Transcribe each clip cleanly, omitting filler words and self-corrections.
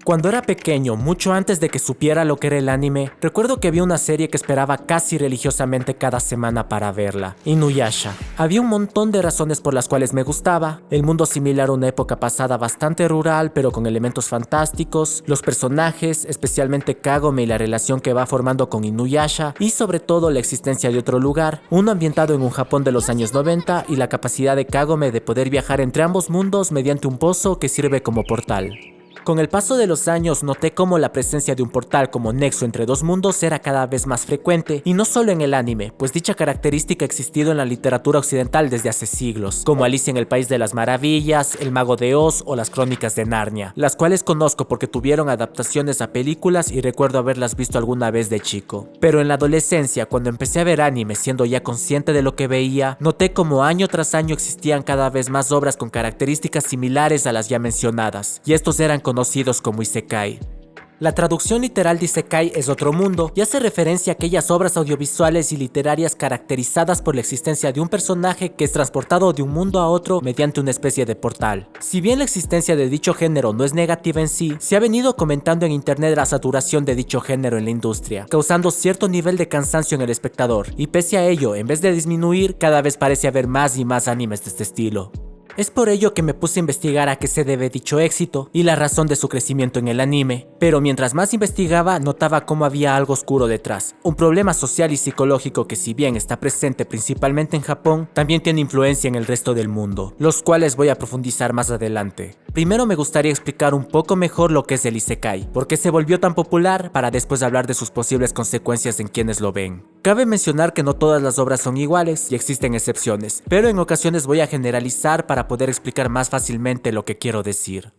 Cuando era pequeño, mucho antes de que supiera lo que era el anime, recuerdo que había una serie que esperaba casi religiosamente cada semana para verla, Inuyasha. Había un montón de razones por las cuales me gustaba, el mundo similar a una época pasada bastante rural pero con elementos fantásticos, los personajes, especialmente Kagome y la relación que va formando con Inuyasha, y sobre todo la existencia de otro lugar, uno ambientado en un Japón de los años 90 y la capacidad de Kagome de poder viajar entre ambos mundos mediante un pozo que sirve como portal. Con el paso de los años noté cómo la presencia de un portal como nexo entre dos mundos era cada vez más frecuente, y no solo en el anime, pues dicha característica ha existido en la literatura occidental desde hace siglos, como Alicia en el País de las Maravillas, El Mago de Oz o las Crónicas de Narnia, las cuales conozco porque tuvieron adaptaciones a películas y recuerdo haberlas visto alguna vez de chico. Pero en la adolescencia, cuando empecé a ver anime siendo ya consciente de lo que veía, noté como año tras año existían cada vez más obras con características similares a las ya mencionadas, y estos eran conocidos como isekai. La traducción literal de isekai es otro mundo y hace referencia a aquellas obras audiovisuales y literarias caracterizadas por la existencia de un personaje que es transportado de un mundo a otro mediante una especie de portal. Si bien la existencia de dicho género no es negativa en sí, se ha venido comentando en internet la saturación de dicho género en la industria, causando cierto nivel de cansancio en el espectador, y pese a ello, en vez de disminuir, cada vez parece haber más y más animes de este estilo. Es por ello que me puse a investigar a qué se debe dicho éxito y la razón de su crecimiento en el anime, pero mientras más investigaba notaba cómo había algo oscuro detrás, un problema social y psicológico que si bien está presente principalmente en Japón, también tiene influencia en el resto del mundo, los cuales voy a profundizar más adelante. Primero me gustaría explicar un poco mejor lo que es el isekai, por qué se volvió tan popular, para después hablar de sus posibles consecuencias en quienes lo ven. Cabe mencionar que no todas las obras son iguales y existen excepciones, pero en ocasiones voy a generalizar para poder explicar más fácilmente lo que quiero decir.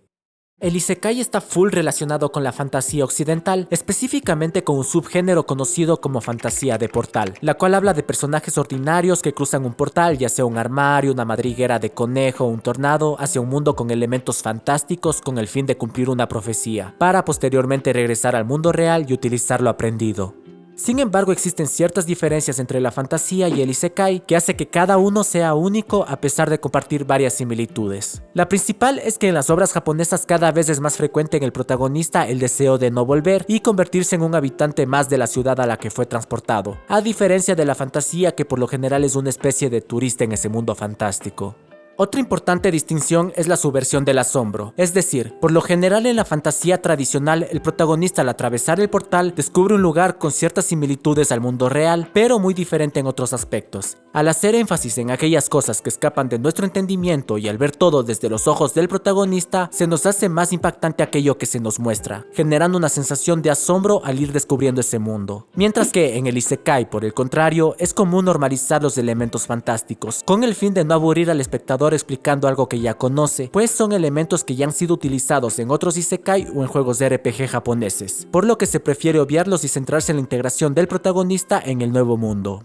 El isekai está full relacionado con la fantasía occidental, específicamente con un subgénero conocido como fantasía de portal, la cual habla de personajes ordinarios que cruzan un portal, ya sea un armario, una madriguera de conejo o un tornado, hacia un mundo con elementos fantásticos con el fin de cumplir una profecía, para posteriormente regresar al mundo real y utilizar lo aprendido. Sin embargo, existen ciertas diferencias entre la fantasía y el isekai que hace que cada uno sea único a pesar de compartir varias similitudes. La principal es que en las obras japonesas cada vez es más frecuente en el protagonista el deseo de no volver y convertirse en un habitante más de la ciudad a la que fue transportado, a diferencia de la fantasía que por lo general es una especie de turista en ese mundo fantástico. Otra importante distinción es la subversión del asombro, es decir, por lo general en la fantasía tradicional el protagonista al atravesar el portal descubre un lugar con ciertas similitudes al mundo real, pero muy diferente en otros aspectos. Al hacer énfasis en aquellas cosas que escapan de nuestro entendimiento y al ver todo desde los ojos del protagonista, se nos hace más impactante aquello que se nos muestra, generando una sensación de asombro al ir descubriendo ese mundo. Mientras que en el isekai, por el contrario, es común normalizar los elementos fantásticos, con el fin de no aburrir al espectador explicando algo que ya conoce, pues son elementos que ya han sido utilizados en otros isekai o en juegos de RPG japoneses, por lo que se prefiere obviarlos y centrarse en la integración del protagonista en el nuevo mundo.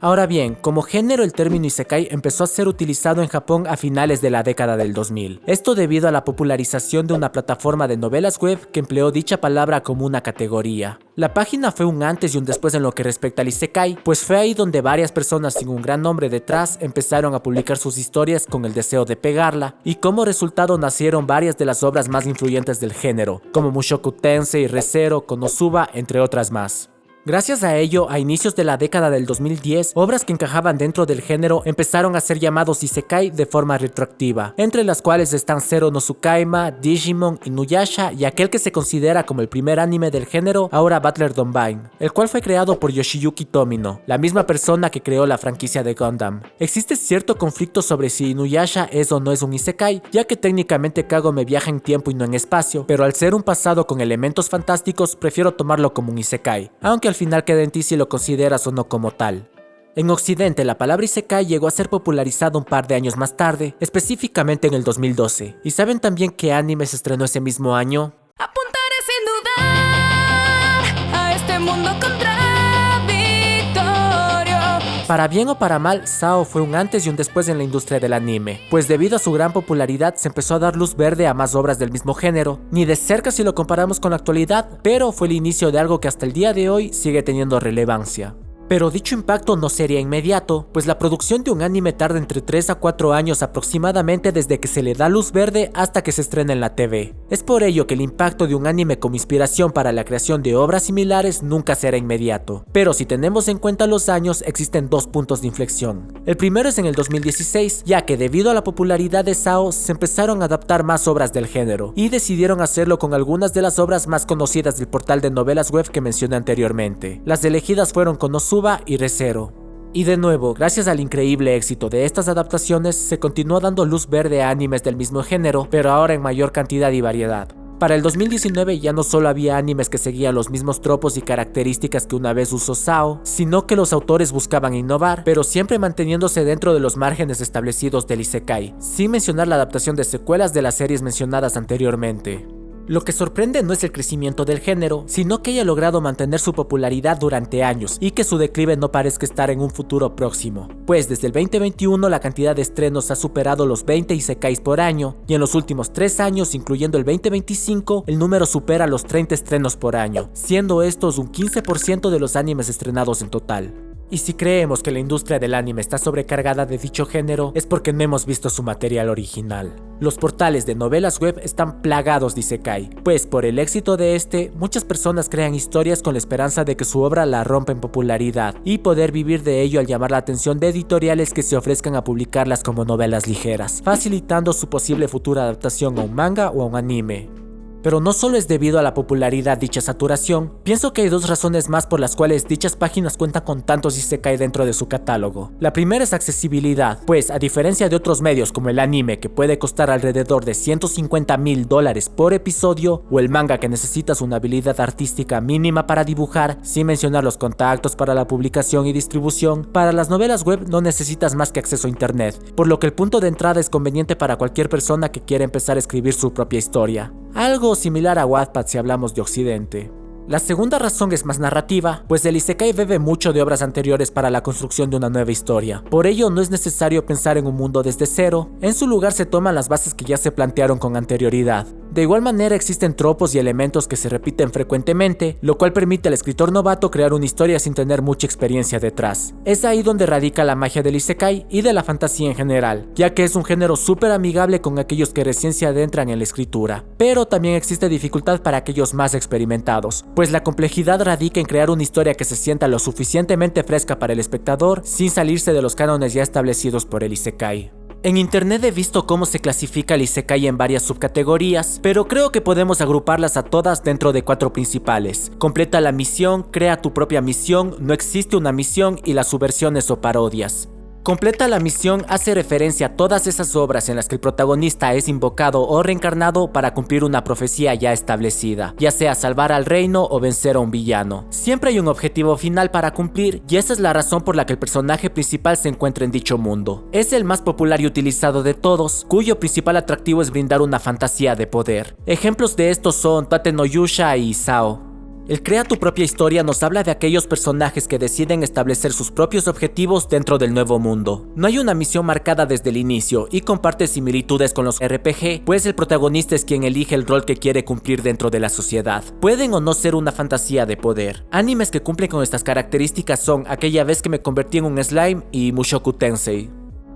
Ahora bien, como género el término isekai empezó a ser utilizado en Japón a finales de la década del 2000. Esto debido a la popularización de una plataforma de novelas web que empleó dicha palabra como una categoría. La página fue un antes y un después en lo que respecta al isekai, pues fue ahí donde varias personas sin un gran nombre detrás empezaron a publicar sus historias con el deseo de pegarla, y como resultado nacieron varias de las obras más influyentes del género, como Mushoku Tensei, Re:Zero, Konosuba, entre otras más. Gracias a ello, a inicios de la década del 2010, obras que encajaban dentro del género empezaron a ser llamados isekai de forma retroactiva, entre las cuales están Zero no Tsukaima, Digimon, Inuyasha y aquel que se considera como el primer anime del género, ahora Butler Donbine, el cual fue creado por Yoshiyuki Tomino, la misma persona que creó la franquicia de Gundam. Existe cierto conflicto sobre si Inuyasha es o no es un isekai, ya que técnicamente Kagome viaja en tiempo y no en espacio, pero al ser un pasado con elementos fantásticos prefiero tomarlo como un isekai, aunque al final queda en ti si lo consideras o no como tal. En Occidente la palabra isekai llegó a ser popularizada un par de años más tarde, específicamente en el 2012. ¿Y saben también qué anime se estrenó ese mismo año? Apuntaré sin dudar a este mundo contradictorio. Para bien o para mal, SAO fue un antes y un después en la industria del anime, pues debido a su gran popularidad se empezó a dar luz verde a más obras del mismo género, ni de cerca si lo comparamos con la actualidad, pero fue el inicio de algo que hasta el día de hoy sigue teniendo relevancia. Pero dicho impacto no sería inmediato, pues la producción de un anime tarda entre 3 a 4 años aproximadamente desde que se le da luz verde hasta que se estrena en la TV. Es por ello que el impacto de un anime como inspiración para la creación de obras similares nunca será inmediato. Pero si tenemos en cuenta los años, existen dos puntos de inflexión. El primero es en el 2016, ya que debido a la popularidad de SAO se empezaron a adaptar más obras del género, y decidieron hacerlo con algunas de las obras más conocidas del portal de novelas web que mencioné anteriormente. Las elegidas fueron Konosuba y Re:Zero. Y de nuevo, gracias al increíble éxito de estas adaptaciones, se continuó dando luz verde a animes del mismo género, pero ahora en mayor cantidad y variedad. Para el 2019 ya no solo había animes que seguían los mismos tropos y características que una vez usó SAO, sino que los autores buscaban innovar, pero siempre manteniéndose dentro de los márgenes establecidos del isekai, sin mencionar la adaptación de secuelas de las series mencionadas anteriormente. Lo que sorprende no es el crecimiento del género, sino que haya logrado mantener su popularidad durante años y que su declive no parezca estar en un futuro próximo, pues desde el 2021 la cantidad de estrenos ha superado los 20 isekais por año, y en los últimos 3 años, incluyendo el 2025, el número supera los 30 estrenos por año, siendo estos un 15% de los animes estrenados en total. Y si creemos que la industria del anime está sobrecargada de dicho género, es porque no hemos visto su material original. Los portales de novelas web están plagados de isekai, pues por el éxito de este, muchas personas crean historias con la esperanza de que su obra la rompa en popularidad y poder vivir de ello al llamar la atención de editoriales que se ofrezcan a publicarlas como novelas ligeras, facilitando su posible futura adaptación a un manga o a un anime. Pero no solo es debido a la popularidad dicha saturación, pienso que hay dos razones más por las cuales dichas páginas cuentan con tantos isekai dentro de su catálogo. La primera es accesibilidad, pues a diferencia de otros medios como el anime, que puede costar alrededor de $150,000 por episodio, o el manga, que necesitas una habilidad artística mínima para dibujar, sin mencionar los contactos para la publicación y distribución, para las novelas web no necesitas más que acceso a internet, por lo que el punto de entrada es conveniente para cualquier persona que quiera empezar a escribir su propia historia. Algo similar a Wattpad si hablamos de Occidente. La segunda razón es más narrativa, pues el isekai bebe mucho de obras anteriores para la construcción de una nueva historia. Por ello no es necesario pensar en un mundo desde cero, en su lugar se toman las bases que ya se plantearon con anterioridad. De igual manera existen tropos y elementos que se repiten frecuentemente, lo cual permite al escritor novato crear una historia sin tener mucha experiencia detrás. Es ahí donde radica la magia del isekai y de la fantasía en general, ya que es un género súper amigable con aquellos que recién se adentran en la escritura. Pero también existe dificultad para aquellos más experimentados, pues la complejidad radica en crear una historia que se sienta lo suficientemente fresca para el espectador, sin salirse de los cánones ya establecidos por el isekai. En internet he visto cómo se clasifica el isekai en varias subcategorías, pero creo que podemos agruparlas a todas dentro de 4 principales. Completa la misión, crea tu propia misión, no existe una misión y las subversiones o parodias. Completa la misión hace referencia a todas esas obras en las que el protagonista es invocado o reencarnado para cumplir una profecía ya establecida, ya sea salvar al reino o vencer a un villano. Siempre hay un objetivo final para cumplir y esa es la razón por la que el personaje principal se encuentra en dicho mundo. Es el más popular y utilizado de todos, cuyo principal atractivo es brindar una fantasía de poder. Ejemplos de estos son Tate no Yusha y Sao. El crea tu propia historia nos habla de aquellos personajes que deciden establecer sus propios objetivos dentro del nuevo mundo. No hay una misión marcada desde el inicio y comparte similitudes con los RPG, pues el protagonista es quien elige el rol que quiere cumplir dentro de la sociedad. Pueden o no ser una fantasía de poder. Animes que cumplen con estas características son Aquella vez que me convertí en un slime y Mushoku Tensei.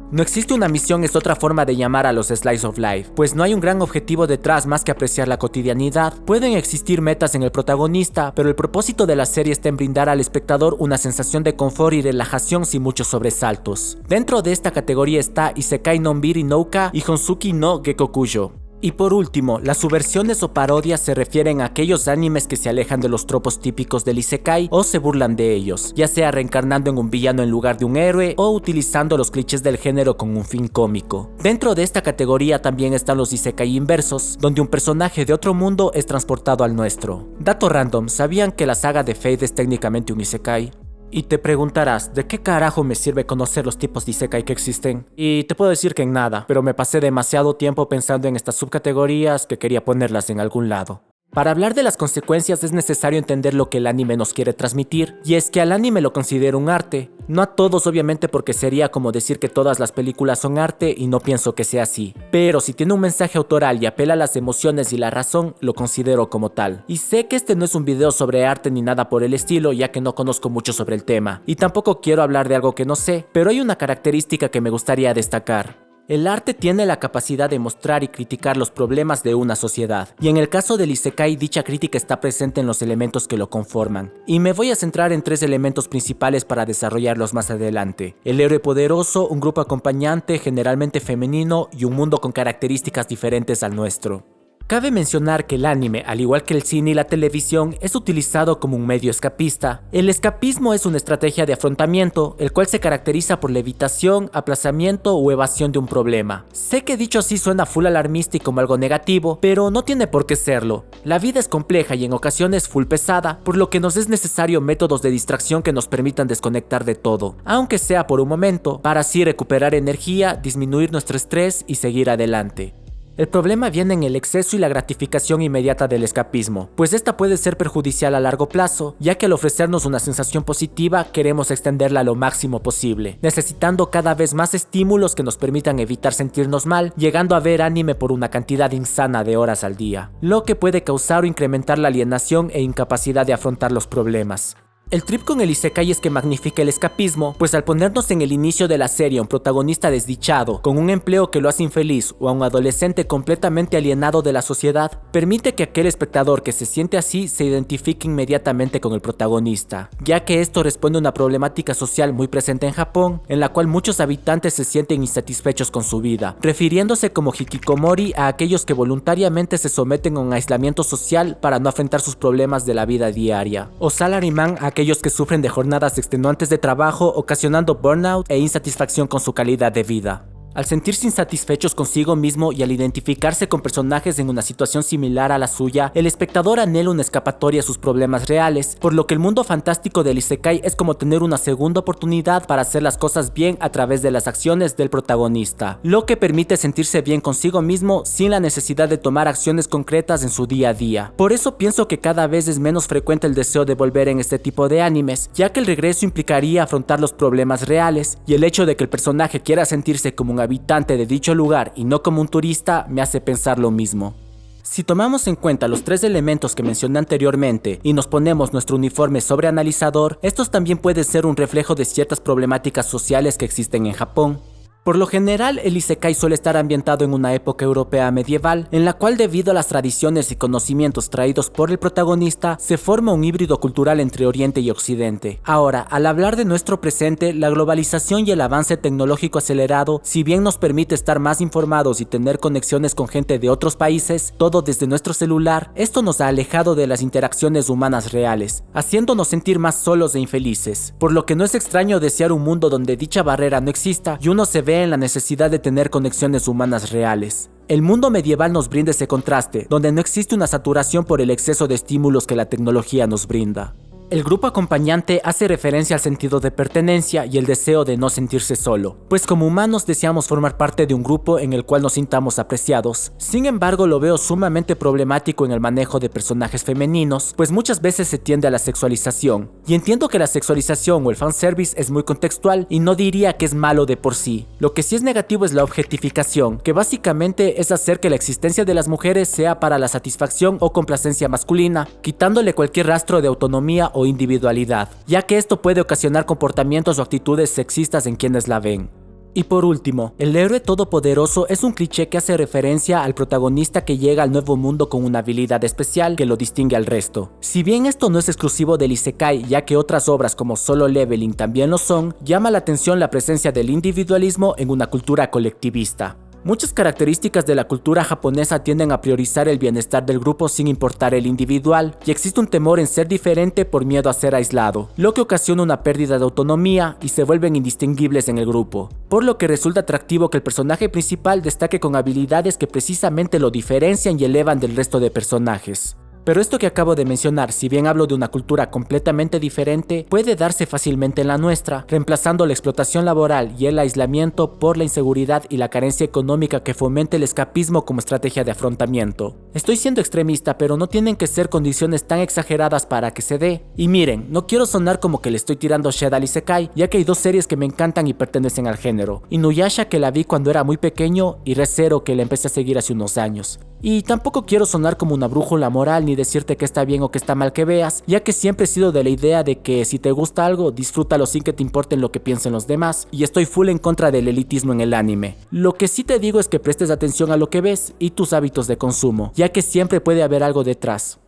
No existe una misión es otra forma de llamar a los slice of life, pues no hay un gran objetivo detrás más que apreciar la cotidianidad. Pueden existir metas en el protagonista, pero el propósito de la serie está en brindar al espectador una sensación de confort y relajación sin muchos sobresaltos. Dentro de esta categoría está Isekai no Nbiri Nouka y Honsuki no Gekokuyo. Y por último, las subversiones o parodias se refieren a aquellos animes que se alejan de los tropos típicos del isekai o se burlan de ellos, ya sea reencarnando en un villano en lugar de un héroe o utilizando los clichés del género con un fin cómico. Dentro de esta categoría también están los isekai inversos, donde un personaje de otro mundo es transportado al nuestro. Dato random, ¿sabían que la saga de Fate es técnicamente un isekai? Y te preguntarás, ¿de qué carajo me sirve conocer los tipos de isekai que existen? Y te puedo decir que en nada, pero me pasé demasiado tiempo pensando en estas subcategorías que quería ponerlas en algún lado. Para hablar de las consecuencias es necesario entender lo que el anime nos quiere transmitir, y es que al anime lo considero un arte. No a todos obviamente, porque sería como decir que todas las películas son arte y no pienso que sea así. Pero si tiene un mensaje autoral y apela a las emociones y la razón, lo considero como tal. Y sé que este no es un video sobre arte ni nada por el estilo, ya que no conozco mucho sobre el tema. Y tampoco quiero hablar de algo que no sé, pero hay una característica que me gustaría destacar. El arte tiene la capacidad de mostrar y criticar los problemas de una sociedad, y en el caso del Isekai dicha crítica está presente en los elementos que lo conforman, y me voy a centrar en 3 elementos principales para desarrollarlos más adelante: el héroe poderoso, un grupo acompañante generalmente femenino y un mundo con características diferentes al nuestro. Cabe mencionar que el anime, al igual que el cine y la televisión, es utilizado como un medio escapista. El escapismo es una estrategia de afrontamiento, el cual se caracteriza por la evitación, aplazamiento o evasión de un problema. Sé que dicho así suena full alarmista y como algo negativo, pero no tiene por qué serlo. La vida es compleja y en ocasiones full pesada, por lo que nos es necesario métodos de distracción que nos permitan desconectar de todo, aunque sea por un momento, para así recuperar energía, disminuir nuestro estrés y seguir adelante. El problema viene en el exceso y la gratificación inmediata del escapismo, pues esta puede ser perjudicial a largo plazo, ya que al ofrecernos una sensación positiva queremos extenderla lo máximo posible, necesitando cada vez más estímulos que nos permitan evitar sentirnos mal, llegando a ver anime por una cantidad insana de horas al día, lo que puede causar o incrementar la alienación e incapacidad de afrontar los problemas. El trip con el Isekai es que magnifica el escapismo, pues al ponernos en el inicio de la serie a un protagonista desdichado, con un empleo que lo hace infeliz, o a un adolescente completamente alienado de la sociedad, permite que aquel espectador que se siente así se identifique inmediatamente con el protagonista, ya que esto responde a una problemática social muy presente en Japón, en la cual muchos habitantes se sienten insatisfechos con su vida, refiriéndose como hikikomori a aquellos que voluntariamente se someten a un aislamiento social para no afrontar sus problemas de la vida diaria, o salaryman a aquellos que sufren de jornadas extenuantes de trabajo, ocasionando burnout e insatisfacción con su calidad de vida. Al sentirse insatisfechos consigo mismo y al identificarse con personajes en una situación similar a la suya, el espectador anhela una escapatoria a sus problemas reales, por lo que el mundo fantástico del Isekai es como tener una segunda oportunidad para hacer las cosas bien a través de las acciones del protagonista, lo que permite sentirse bien consigo mismo sin la necesidad de tomar acciones concretas en su día a día. Por eso pienso que cada vez es menos frecuente el deseo de volver en este tipo de animes, ya que el regreso implicaría afrontar los problemas reales, y el hecho de que el personaje quiera sentirse como un habitante de dicho lugar y no como un turista me hace pensar lo mismo. Si tomamos en cuenta los 3 elementos que mencioné anteriormente y nos ponemos nuestro uniforme sobreanalizador, estos también pueden ser un reflejo de ciertas problemáticas sociales que existen en Japón. Por lo general, el Isekai suele estar ambientado en una época europea medieval, en la cual debido a las tradiciones y conocimientos traídos por el protagonista, se forma un híbrido cultural entre Oriente y Occidente. Ahora, al hablar de nuestro presente, la globalización y el avance tecnológico acelerado, si bien nos permite estar más informados y tener conexiones con gente de otros países, todo desde nuestro celular, esto nos ha alejado de las interacciones humanas reales, haciéndonos sentir más solos e infelices, por lo que no es extraño desear un mundo donde dicha barrera no exista y uno se ve en la necesidad de tener conexiones humanas reales. El mundo medieval nos brinda ese contraste, donde no existe una saturación por el exceso de estímulos que la tecnología nos brinda. El grupo acompañante hace referencia al sentido de pertenencia y el deseo de no sentirse solo, pues como humanos deseamos formar parte de un grupo en el cual nos sintamos apreciados. Sin embargo, lo veo sumamente problemático en el manejo de personajes femeninos, pues muchas veces se tiende a la sexualización. Y entiendo que la sexualización o el fanservice es muy contextual y no diría que es malo de por sí. Lo que sí es negativo es la objetificación, que básicamente es hacer que la existencia de las mujeres sea para la satisfacción o complacencia masculina, quitándole cualquier rastro de autonomía o individualidad, ya que esto puede ocasionar comportamientos o actitudes sexistas en quienes la ven. Y por último, el héroe todopoderoso es un cliché que hace referencia al protagonista que llega al nuevo mundo con una habilidad especial que lo distingue al resto. Si bien esto no es exclusivo del Isekai, ya que otras obras como Solo Leveling también lo son, llama la atención la presencia del individualismo en una cultura colectivista. Muchas características de la cultura japonesa tienden a priorizar el bienestar del grupo sin importar el individual, y existe un temor en ser diferente por miedo a ser aislado, lo que ocasiona una pérdida de autonomía y se vuelven indistinguibles en el grupo, por lo que resulta atractivo que el personaje principal destaque con habilidades que precisamente lo diferencian y elevan del resto de personajes. Pero esto que acabo de mencionar, si bien hablo de una cultura completamente diferente, puede darse fácilmente en la nuestra, reemplazando la explotación laboral y el aislamiento por la inseguridad y la carencia económica que fomente el escapismo como estrategia de afrontamiento. Estoy siendo extremista, pero no tienen que ser condiciones tan exageradas para que se dé. Y miren, no quiero sonar como que le estoy tirando shade al Isekai, ya que hay dos series que me encantan y pertenecen al género: Inuyasha, que la vi cuando era muy pequeño, y Re:Zero, que la empecé a seguir hace unos años. Y tampoco quiero sonar como una brújula moral ni decirte que está bien o que está mal que veas, ya que siempre he sido de la idea de que si te gusta algo, disfrútalo sin que te importen lo que piensen los demás, y estoy full en contra del elitismo en el anime. Lo que sí te digo es que prestes atención a lo que ves y tus hábitos de consumo, ya que siempre puede haber algo detrás.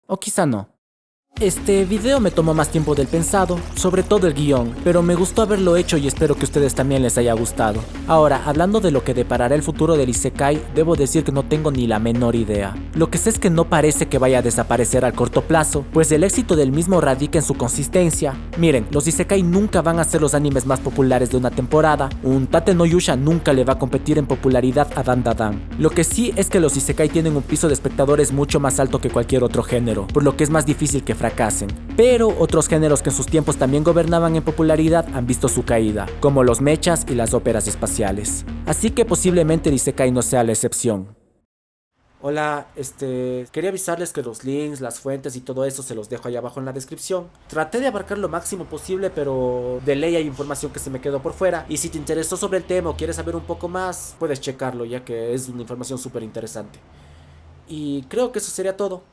O quizá no. Este video me tomó más tiempo del pensado, sobre todo el guión, pero me gustó haberlo hecho y espero que a ustedes también les haya gustado. Ahora, hablando de lo que deparará el futuro del Isekai, debo decir que no tengo ni la menor idea. Lo que sé es que no parece que vaya a desaparecer al corto plazo, pues el éxito del mismo radica en su consistencia. Miren, los Isekai nunca van a ser los animes más populares de una temporada, un Tate no Yusha nunca le va a competir en popularidad a Dan Da Dan. Lo que sí es que los Isekai tienen un piso de espectadores mucho más alto que cualquier otro género, por lo que es más difícil que fracasen. Pero otros géneros que en sus tiempos también gobernaban en popularidad han visto su caída, como los mechas y las óperas espaciales. Así que posiblemente el Isekai no sea la excepción. Hola, quería avisarles que los links, las fuentes y todo eso se los dejo ahí abajo en la descripción. Traté de abarcar lo máximo posible, pero de ley hay información que se me quedó por fuera. Y si te interesó sobre el tema o quieres saber un poco más, puedes checarlo, ya que es una información súper interesante. Y creo que eso sería todo.